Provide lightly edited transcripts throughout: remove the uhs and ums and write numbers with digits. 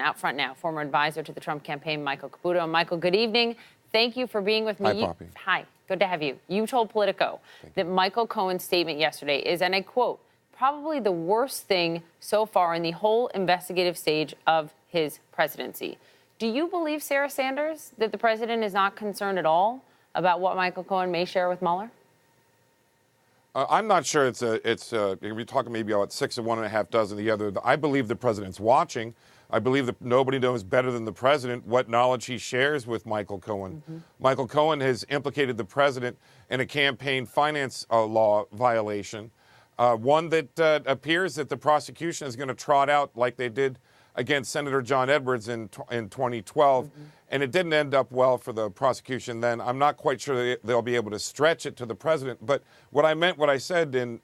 Out front now, former advisor to the Trump campaign, Michael Caputo. Michael, good evening. Thank you for being with me. Hi, Poppy. Hi, good to have you. You told Politico that Michael Cohen's statement yesterday is, and I quote, probably the worst thing so far in the whole investigative stage of his presidency. Do you believe, Sarah Sanders, that the president is not concerned at all about what Michael Cohen may share with Mueller? I'm not sure we're talking maybe about 6 of one and a half dozen the other. I believe the president's watching. I believe that nobody knows better than the president what knowledge he shares with Michael Cohen. Mm-hmm. Michael Cohen has implicated the president in a campaign finance law violation, one that appears that the prosecution is going to trot out like they did against Senator John Edwards in 2012, mm-hmm. and it didn't end up well for the prosecution then. I'm not quite sure they'll be able to stretch it to the president, but what I said in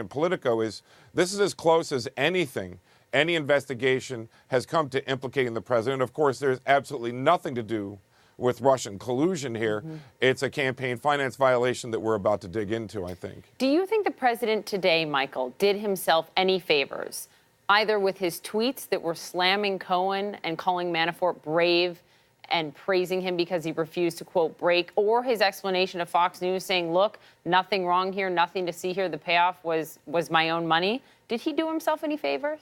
Politico is this is as close as anything any investigation has come to implicating the president. Of course, there's absolutely nothing to do with Russian collusion here. Mm-hmm. It's a campaign finance violation that we're about to dig into, I think. Do you think the president today, Michael, did himself any favors, either with his tweets that were slamming Cohen and calling Manafort brave and praising him because he refused to, quote, break, or his explanation to Fox News saying, look, nothing wrong here, nothing to see here, the payoff was my own money? Did he do himself any favors?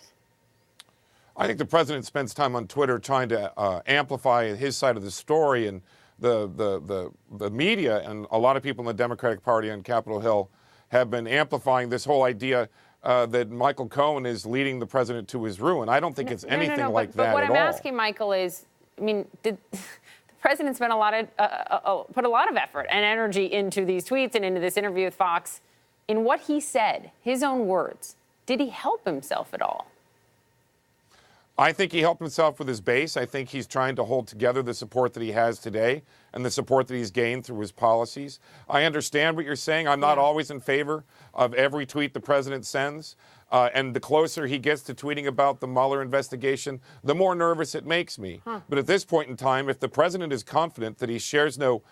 I think the president spends time on Twitter trying to amplify his side of the story, and the media and a lot of people in the Democratic Party on Capitol Hill have been amplifying this whole idea that Michael Cohen is leading the president to his ruin. I don't think it's anything like that at all. But what I'm asking, Michael, is, I mean, did the president spend put a lot of effort and energy into these tweets and into this interview with Fox? In what he said, his own words, did he help himself at all? I think he helped himself with his base. I think he's trying to hold together the support that he has today and the support that he's gained through his policies. I understand what you're saying. I'm not always in favor of every tweet the president sends. And the closer he gets to tweeting about the Mueller investigation, the more nervous it makes me. But at this point in time, if the president is confident that he shares no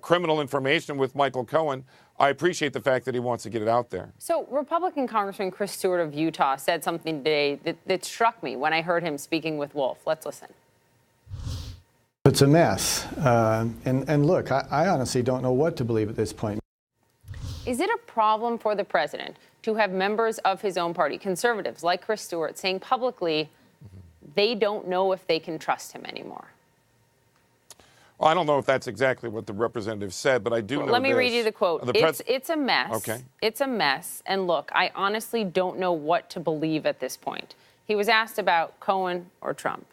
criminal information with Michael Cohen, I appreciate the fact that he wants to get it out there. So Republican Congressman Chris Stewart of Utah said something today that struck me when I heard him speaking with Wolf. Let's listen. It's a mess. And look, I honestly don't know what to believe at this point. Is it a problem for the president to have members of his own party, conservatives like Chris Stewart, saying publicly they don't know if they can trust him anymore? Well, I don't know if that's exactly what the representative said, but I do know Let me read you the quote. It's a mess. Okay. It's a mess. And look, I honestly don't know what to believe at this point. He was asked about Cohen or Trump.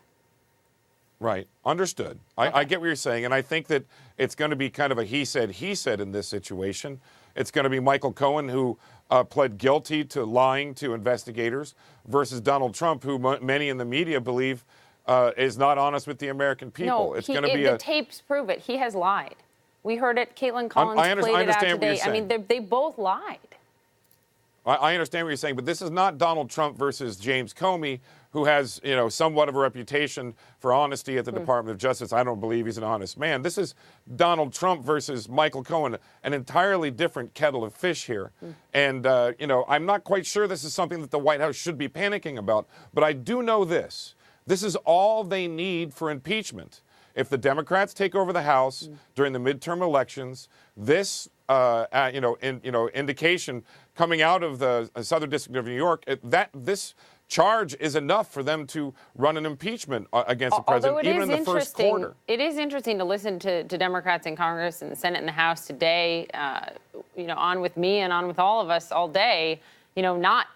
Right. Understood. Okay. I get what you're saying. And I think that it's going to be kind of a he said in this situation. It's going to be Michael Cohen, who pled guilty to lying to investigators, versus Donald Trump, who many in the media believe is not honest with the American people. No, it's going to be the tapes prove it. He has lied. We heard it. Caitlin Collins played it out today. I mean, they both lied. I understand what you're saying, but this is not Donald Trump versus James Comey, who has, somewhat of a reputation for honesty at the Department of Justice. I don't believe he's an honest man. This is Donald Trump versus Michael Cohen, an entirely different kettle of fish here. And, I'm not quite sure this is something that the White House should be panicking about, but I do know this. This is all they need for impeachment. If the Democrats take over the House during the midterm elections, this indication coming out of the Southern District of New York, this charge is enough for them to run an impeachment against the president, even in the first quarter. It is interesting to listen to Democrats in Congress and the Senate and the House today, on with me and on with all of us all day, not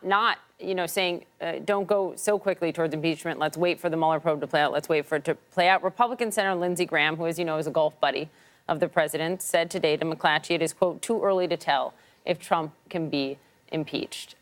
saying don't go so quickly towards impeachment. Let's wait for the Mueller probe to play out. Let's wait for it to play out. Republican Senator Lindsey Graham, who, as you know, is a golf buddy of the president, said today to McClatchy it is, quote, too early to tell if Trump can be impeached.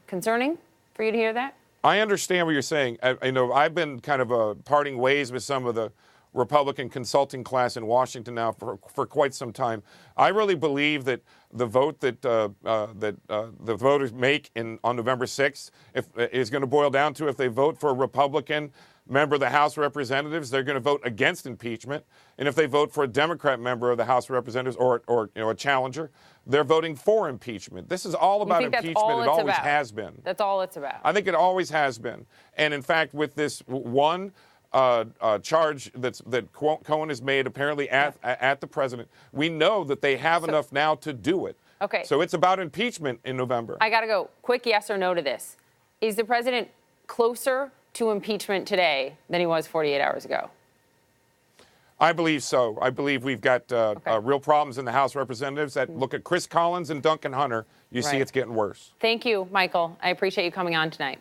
Concerning for you to hear that? I understand what you're saying. I've been kind of parting ways with some of the Republican consulting class in Washington now for quite some time. I really believe that the vote that the voters make on November 6th is going to boil down to if they vote for a Republican member of the House of Representatives, they're going to vote against impeachment. And if they vote for a Democrat member of the House of Representatives or a challenger, they're voting for impeachment. This is all about impeachment. It always has been. That's all it's about. I think it always has been. And in fact, with this one charge that Cohen has made apparently at the president, we know that they have enough now to do it. Okay. So it's about impeachment in November. I got to go. Quick yes or no to this. Is the president closer to impeachment today than he was 48 hours ago? I believe so. I believe we've got real problems in the House of Representatives. That look at Chris Collins and Duncan Hunter, you see it's getting worse. Thank you, Michael. I appreciate you coming on tonight.